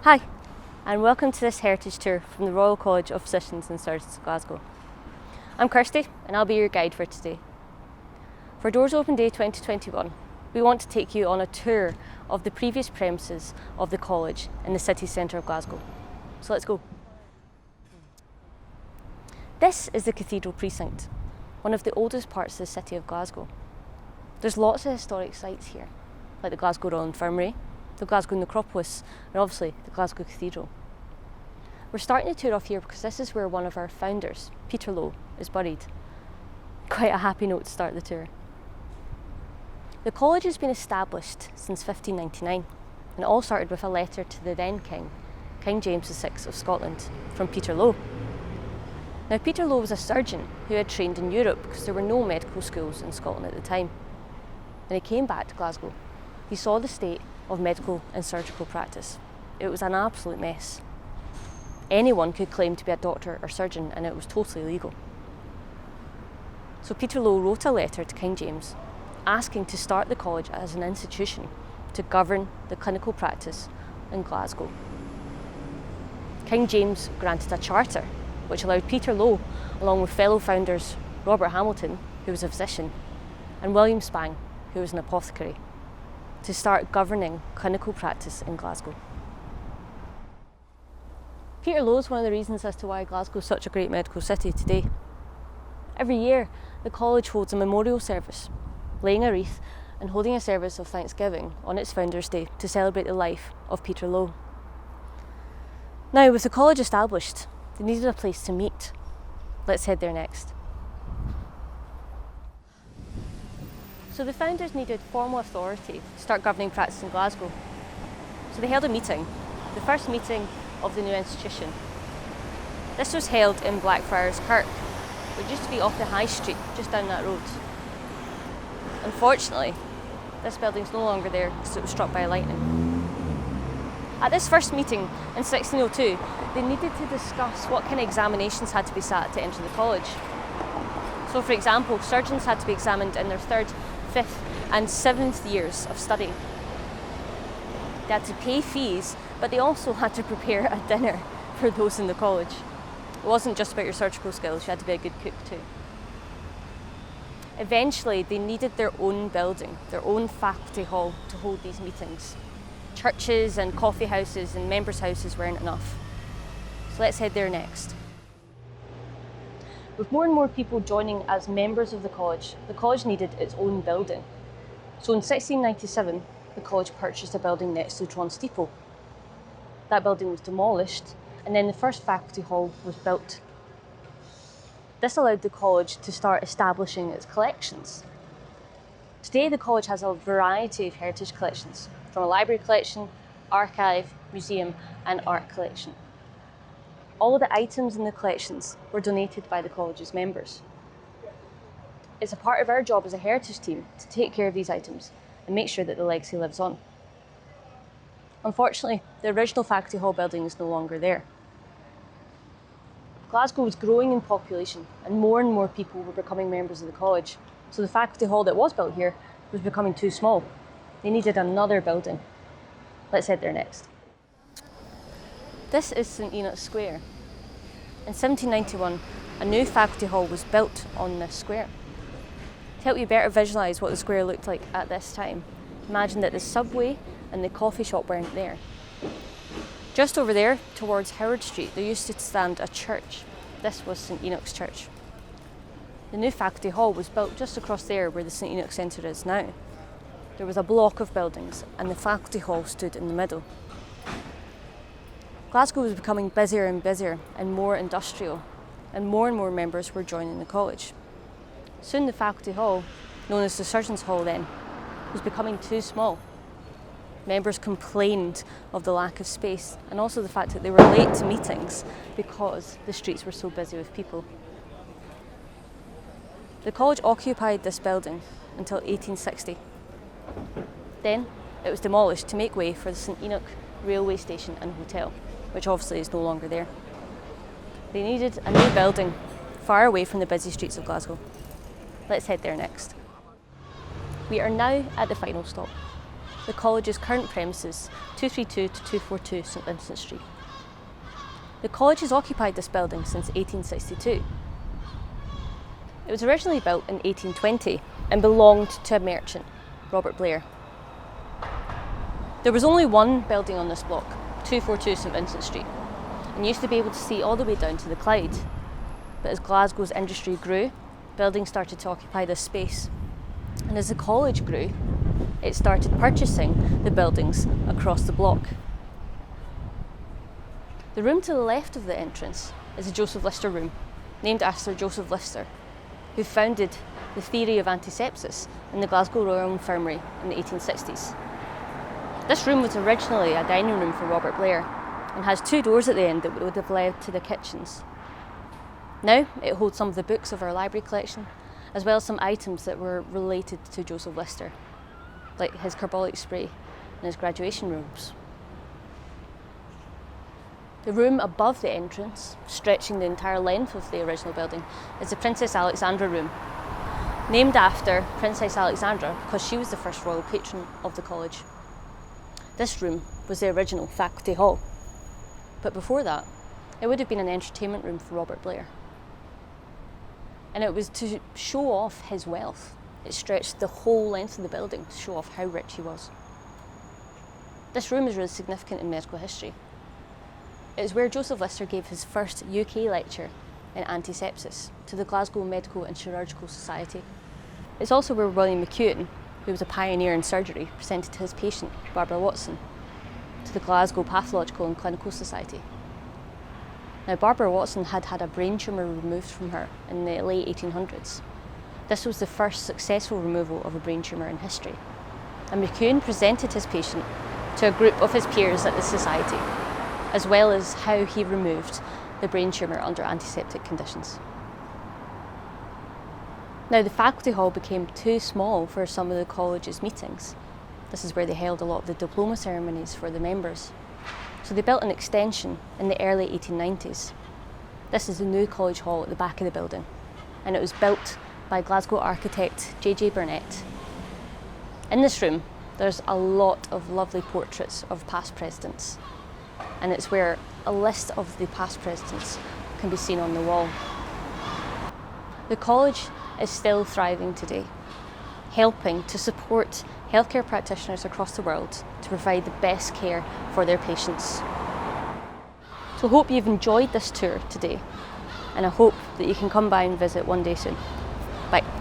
Hi, and welcome to this heritage tour from the Royal College of Physicians and Surgeons of Glasgow. I'm Kirsty, and I'll be your guide for today. For Doors Open Day 2021, we want to take you on a tour of the previous premises of the college in the city centre of Glasgow. So let's go. This is the Cathedral Precinct, one of the oldest parts of the city of Glasgow. There's lots of historic sites here, like the Glasgow Royal Infirmary, the Glasgow Necropolis, and obviously the Glasgow Cathedral. We're starting the tour off here because this is where one of our founders, Peter Lowe, is buried. Quite a happy note to start the tour. The college has been established since 1599, and it all started with a letter to the then King, King James VI of Scotland, from Peter Lowe. Now, Peter Lowe was a surgeon who had trained in Europe because there were no medical schools in Scotland at the time. When he came back to Glasgow, he saw the state of medical and surgical practice. It was an absolute mess. Anyone could claim to be a doctor or surgeon, and it was totally illegal. So Peter Lowe wrote a letter to King James asking to start the college as an institution to govern the clinical practice in Glasgow. King James granted a charter which allowed Peter Lowe, along with fellow founders Robert Hamilton, who was a physician, and William Spang, who was an apothecary, to start governing clinical practice in Glasgow. Peter Lowe is one of the reasons as to why Glasgow is such a great medical city today. Every year, the college holds a memorial service, laying a wreath and holding a service of thanksgiving on its Founders' Day to celebrate the life of Peter Lowe. Now, with the college established, they needed a place to meet. Let's head there next. So the founders needed formal authority to start governing practice in Glasgow. So they held a meeting, the first meeting of the new institution. This was held in Blackfriars Park, which used to be off the High Street, just down that road. Unfortunately, this building's no longer there because it was struck by lightning. At this first meeting in 1602, they needed to discuss what kind of examinations had to be sat to enter the college. So for example, surgeons had to be examined in their 3rd, 5th and 7th years of study. They had to pay fees, but they also had to prepare a dinner for those in the college. It wasn't just about your surgical skills, you had to be a good cook too. Eventually, they needed their own building, their own faculty hall to hold these meetings. Churches and coffee houses and members' houses weren't enough. So let's head there next. With more and more people joining as members of the college needed its own building. So in 1697, the college purchased a building next to Tron Steeple. That building was demolished, and then the first faculty hall was built. This allowed the college to start establishing its collections. Today, the college has a variety of heritage collections, from a library collection, archive, museum, and art collection. All of the items in the collections were donated by the college's members. It's a part of our job as a heritage team to take care of these items and make sure that the legacy lives on. Unfortunately, the original faculty hall building is no longer there. Glasgow was growing in population and more people were becoming members of the college, so the faculty hall that was built here was becoming too small. They needed another building. Let's head there next. This is St Enoch Square. In 1791, a new faculty hall was built on this square. To help you better visualise what the square looked like at this time, imagine that the subway and the coffee shop weren't there. Just over there, towards Howard Street, there used to stand a church. This was St Enoch's Church. The new faculty hall was built just across there where the St Enoch Centre is now. There was a block of buildings and the faculty hall stood in the middle. Glasgow was becoming busier and busier and more industrial, and more members were joining the college. Soon the faculty hall, known as the Surgeons' Hall then, was becoming too small. Members complained of the lack of space and also the fact that they were late to meetings because the streets were so busy with people. The college occupied this building until 1860. Then it was demolished to make way for the St Enoch railway station and hotel, which obviously is no longer there. They needed a new building far away from the busy streets of Glasgow. Let's head there next. We are now at the final stop. the college's current premises, 232 to 242 St Vincent Street. The college has occupied this building since 1862. It was originally built in 1820 and belonged to a merchant, Robert Blair. There was only one building on this block, 242 St Vincent Street, and you used to be able to see all the way down to the Clyde. But as Glasgow's industry grew, buildings started to occupy this space. And as the college grew, it started purchasing the buildings across the block. The room to the left of the entrance is the Joseph Lister room, named after Joseph Lister, who founded the theory of antisepsis in the Glasgow Royal Infirmary in the 1860s. This room was originally a dining room for Robert Blair and has two doors at the end that would have led to the kitchens. Now it holds some of the books of our library collection, as well as some items that were related to Joseph Lister, like his carbolic spray and his graduation robes. The room above the entrance, stretching the entire length of the original building, is the Princess Alexandra room, named after Princess Alexandra because she was the first royal patron of the college. This room was the original faculty hall, but before that, it would have been an entertainment room for Robert Blair. And it was to show off his wealth. It stretched the whole length of the building to show off how rich he was. This room is really significant in medical history. It is where Joseph Lister gave his first UK lecture in antisepsis to the Glasgow Medical and Chirurgical Society. It's also where William McEwen, who was a pioneer in surgery, presented his patient, Barbara Watson, to the Glasgow Pathological and Clinical Society. Now, Barbara Watson had had a brain tumour removed from her in the late 1800s. This was the first successful removal of a brain tumour in history. And McEwen presented his patient to a group of his peers at the society, as well as how he removed the brain tumour under antiseptic conditions. Now, the faculty hall became too small for some of the college's meetings. This is where they held a lot of the diploma ceremonies for the members. So they built an extension in the early 1890s. This is the new college hall at the back of the building, and it was built by Glasgow architect J.J. Burnett. In this room, there's a lot of lovely portraits of past presidents, and it's where a list of the past presidents can be seen on the wall. The college is still thriving today, helping to support healthcare practitioners across the world to provide the best care for their patients. So I hope you've enjoyed this tour today, and I hope that you can come by and visit one day soon. Bye.